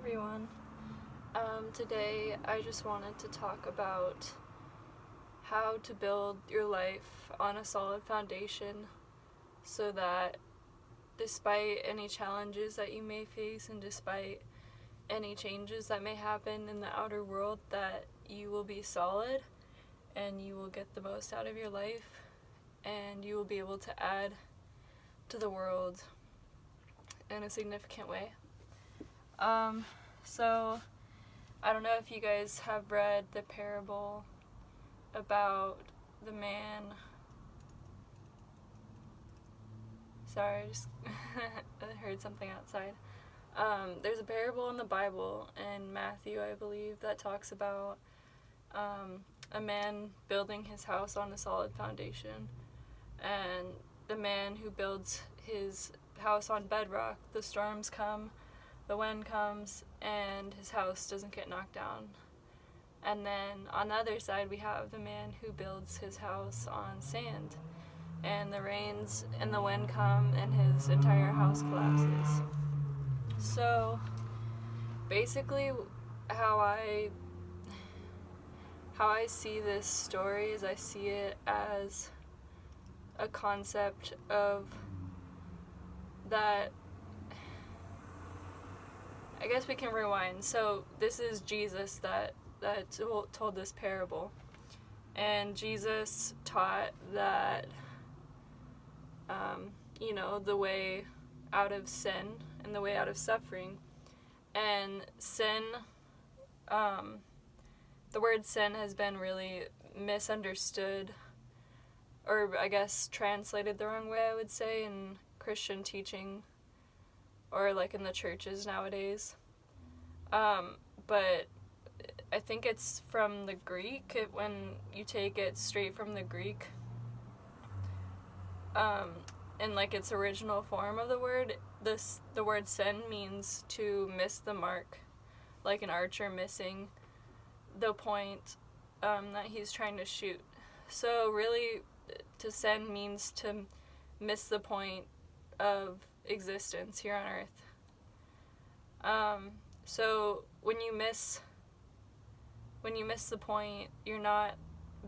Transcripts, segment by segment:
everyone. Today I just wanted to talk about how to build your life on a solid foundation so that despite any challenges that you may face and despite any changes that may happen in the outer world, that you will be solid and you will get the most out of your life and you will be able to add to the world in a significant way. So I don't know if you guys have read the parable about the man. Sorry, I just heard something outside. There's a parable in the Bible, in Matthew, I believe, that talks about a man building his house on a solid foundation. And the man who builds his house on bedrock, the storms come, the wind comes, and his house doesn't get knocked down. And then on the other side, we have the man who builds his house on sand, and the rains and the wind come, and his entire house collapses. So basically, how I see this story is I see it as a concept of that. I guess we can rewind. So this is Jesus that told this parable, and Jesus taught that the way out of sin and the way out of suffering. And sin, the word sin has been really misunderstood, or I guess translated the wrong way, I would say, in Christian teaching or like in the churches nowadays. But I think it's from the Greek, when you take it straight from the Greek, in like its original form of the word, the word sin means to miss the mark, like an archer missing the point that he's trying to shoot. So really, to sin means to miss the point of existence here on earth. So when you miss the point, you're not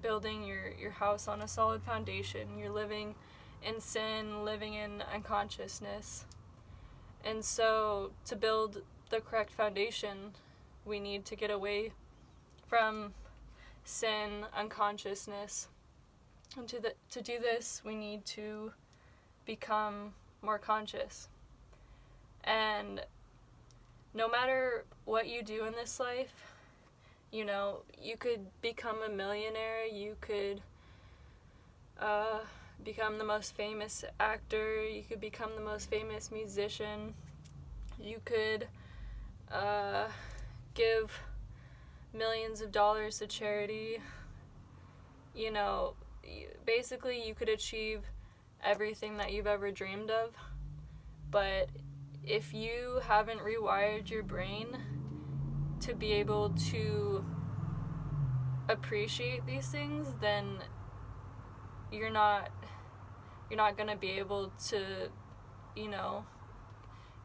building your house on a solid foundation. You're living in sin, living in unconsciousness. And so to build the correct foundation, we need to get away from sin, unconsciousness. And to do this, we need to become more conscious. And no matter what you do in this life, you could become a millionaire, you could become the most famous actor, you could become the most famous musician, you could give millions of dollars to charity. Basically you could achieve everything that you've ever dreamed of, but if you haven't rewired your brain to be able to appreciate these things, then you're not going to be able to,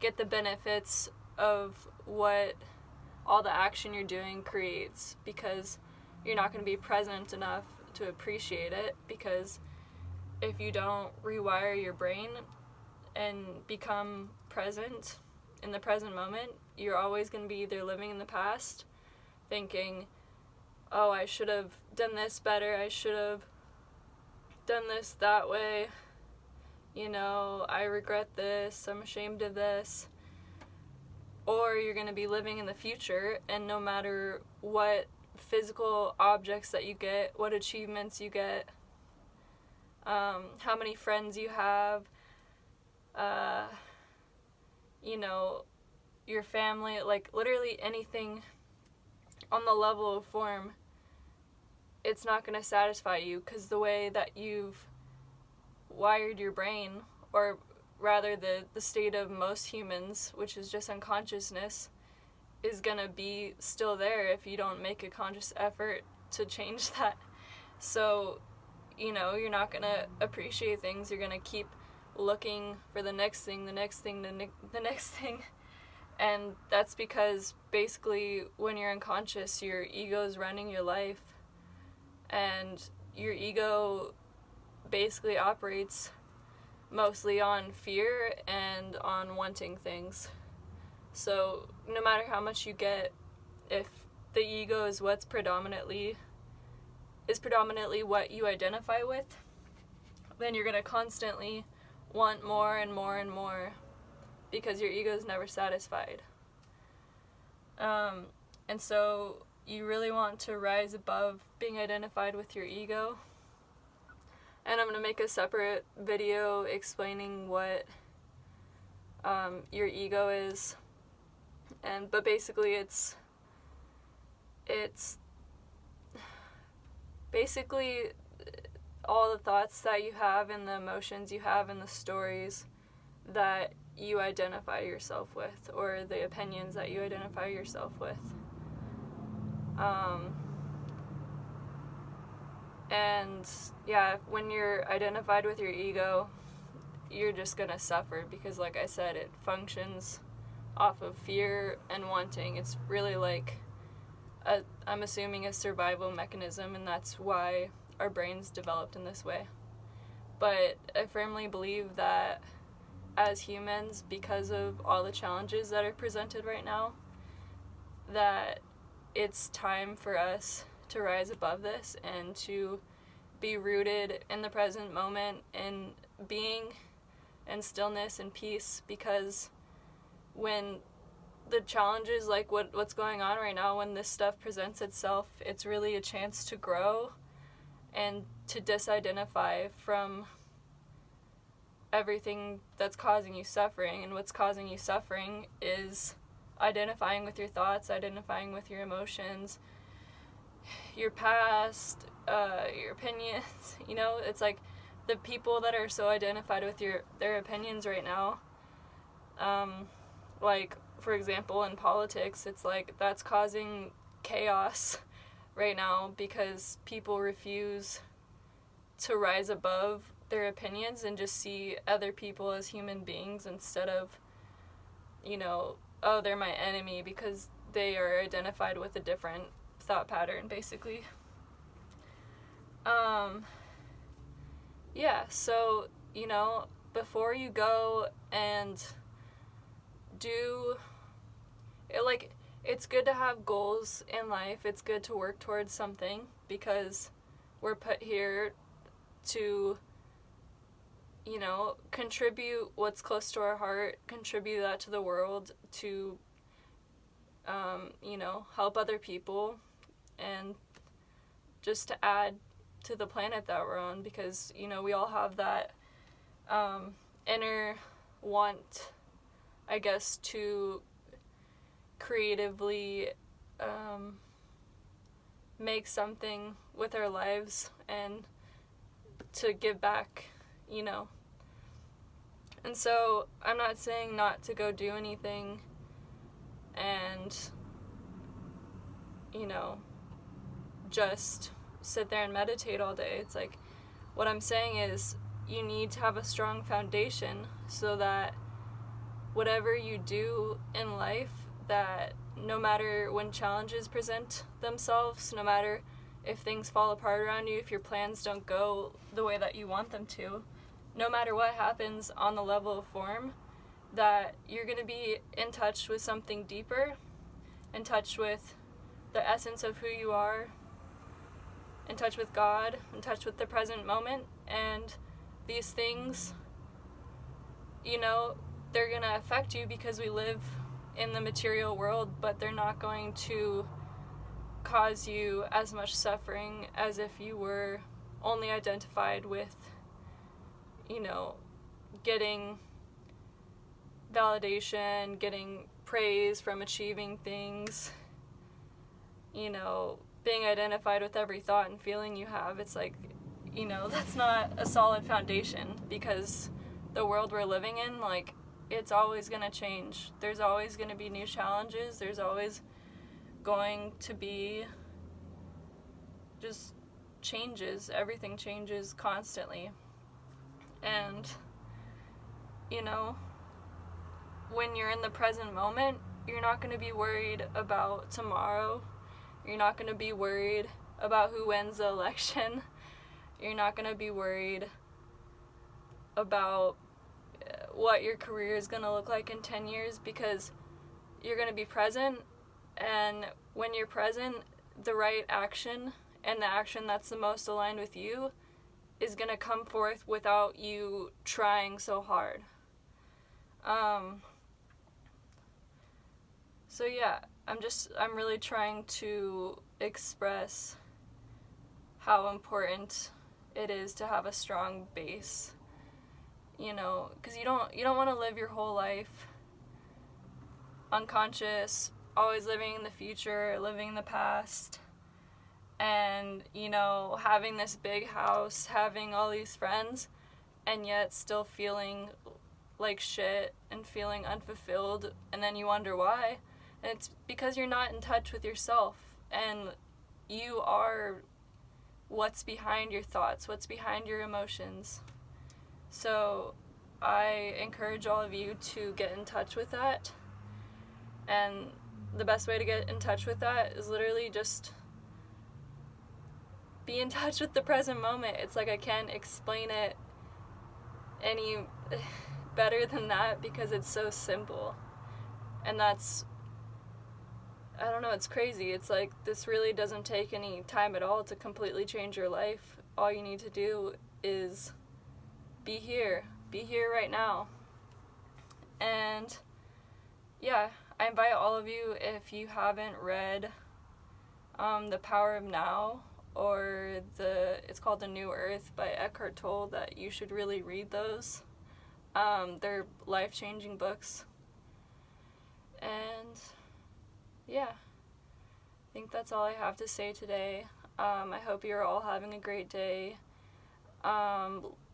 get the benefits of what all the action you're doing creates, because you're not going to be present enough to appreciate it. Because if you don't rewire your brain and become present in the present moment, you're always going to be either living in the past, thinking, oh, I should have done this better, I should have done this that way, I regret this, I'm ashamed of this. Or you're going to be living in the future, and no matter what physical objects that you get, what achievements you get, how many friends you have, your family, like literally anything on the level of form, it's not going to satisfy you, because the way that you've wired your brain, or rather the state of most humans, which is just unconsciousness, is going to be still there if you don't make a conscious effort to change that. So, you're not going to appreciate things. You're going to keep looking for the next thing, the next thing, the next thing. And that's because basically when you're unconscious, your ego is running your life, and your ego basically operates mostly on fear and on wanting things. So no matter how much you get, if the ego is predominantly what you identify with, then you're going to constantly want more and more and more, because your ego is never satisfied. And so you really want to rise above being identified with your ego. And I'm going to make a separate video explaining what your ego is. But basically it's basically all the thoughts that you have and the emotions you have and the stories that you identify yourself with, or the opinions that you identify yourself with. And yeah, when you're identified with your ego, you're just gonna suffer, because like I said, it functions off of fear and wanting. It's really like I'm assuming a survival mechanism, and that's why our brains developed in this way. But I firmly believe that as humans, because of all the challenges that are presented right now, that it's time for us to rise above this and to be rooted in the present moment, in being and stillness and peace. Because when the challenges, like what's going on right now, when this stuff presents itself, it's really a chance to grow and to disidentify from everything that's causing you suffering. And what's causing you suffering is identifying with your thoughts, identifying with your emotions, your past, your opinions. You know, it's like the people that are so identified with their opinions right now, like for example in politics, it's like that's causing chaos right now, because people refuse to rise above their opinions and just see other people as human beings, instead of, you know, oh, they're my enemy because they are identified with a different thought pattern, basically. Yeah, so, you know, before you go and do it, like, it's good to have goals in life. It's good to work towards something, because we're put here to, you know, contribute what's close to our heart, contribute that to the world, to, you know, help other people, and just to add to the planet that we're on, because, you know, we all have that inner want, I guess, to creatively make something with our lives and to give back, you know. And so I'm not saying not to go do anything and, you know, just sit there and meditate all day. It's like, what I'm saying is you need to have a strong foundation, so that whatever you do in life, that no matter when challenges present themselves, no matter if things fall apart around you, if your plans don't go the way that you want them to, no matter what happens on the level of form, that you're going to be in touch with something deeper, in touch with the essence of who you are, in touch with God, in touch with the present moment. And these things, you know, they're going to affect you because we live in the material world, but they're not going to cause you as much suffering as if you were only identified with, you know, getting validation, getting praise from achieving things, you know, being identified with every thought and feeling you have. It's like, you know, that's not a solid foundation, because the world we're living in, like, it's always going to change. There's always going to be new challenges. There's always going to be just changes. Everything changes constantly. And, you know, when you're in the present moment, you're not going to be worried about tomorrow. You're not going to be worried about who wins the election. You're not going to be worried about what your career is going to look like in 10 years, because you're going to be present, and when you're present, the right action and the action that's the most aligned with you is going to come forth without you trying so hard. So yeah, I'm really trying to express how important it is to have a strong base, because you don't want to live your whole life unconscious, always living in the future, living in the past, and, having this big house, having all these friends, and yet still feeling like shit and feeling unfulfilled, and then you wonder why. And it's because you're not in touch with yourself, and you are what's behind your thoughts, what's behind your emotions. So I encourage all of you to get in touch with that. And the best way to get in touch with that is literally just be in touch with the present moment. It's like I can't explain it any better than that, because it's so simple. And that's, I don't know, it's crazy. It's like this really doesn't take any time at all to completely change your life. All you need to do is be here right now. And yeah, I invite all of you, if you haven't read The Power of Now, or it's called The New Earth by Eckhart Tolle, that you should really read those. They're life-changing books. And yeah, I think that's all I have to say today. I hope you're all having a great day.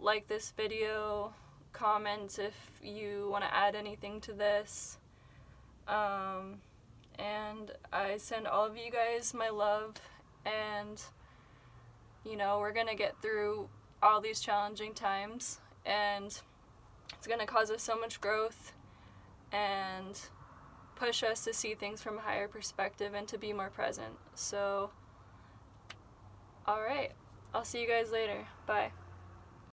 Like this video, comment if you want to add anything to this. And I send all of you guys my love, and we're gonna get through all these challenging times, and it's gonna cause us so much growth and push us to see things from a higher perspective and to be more present. So, alright, I'll see you guys later. Bye.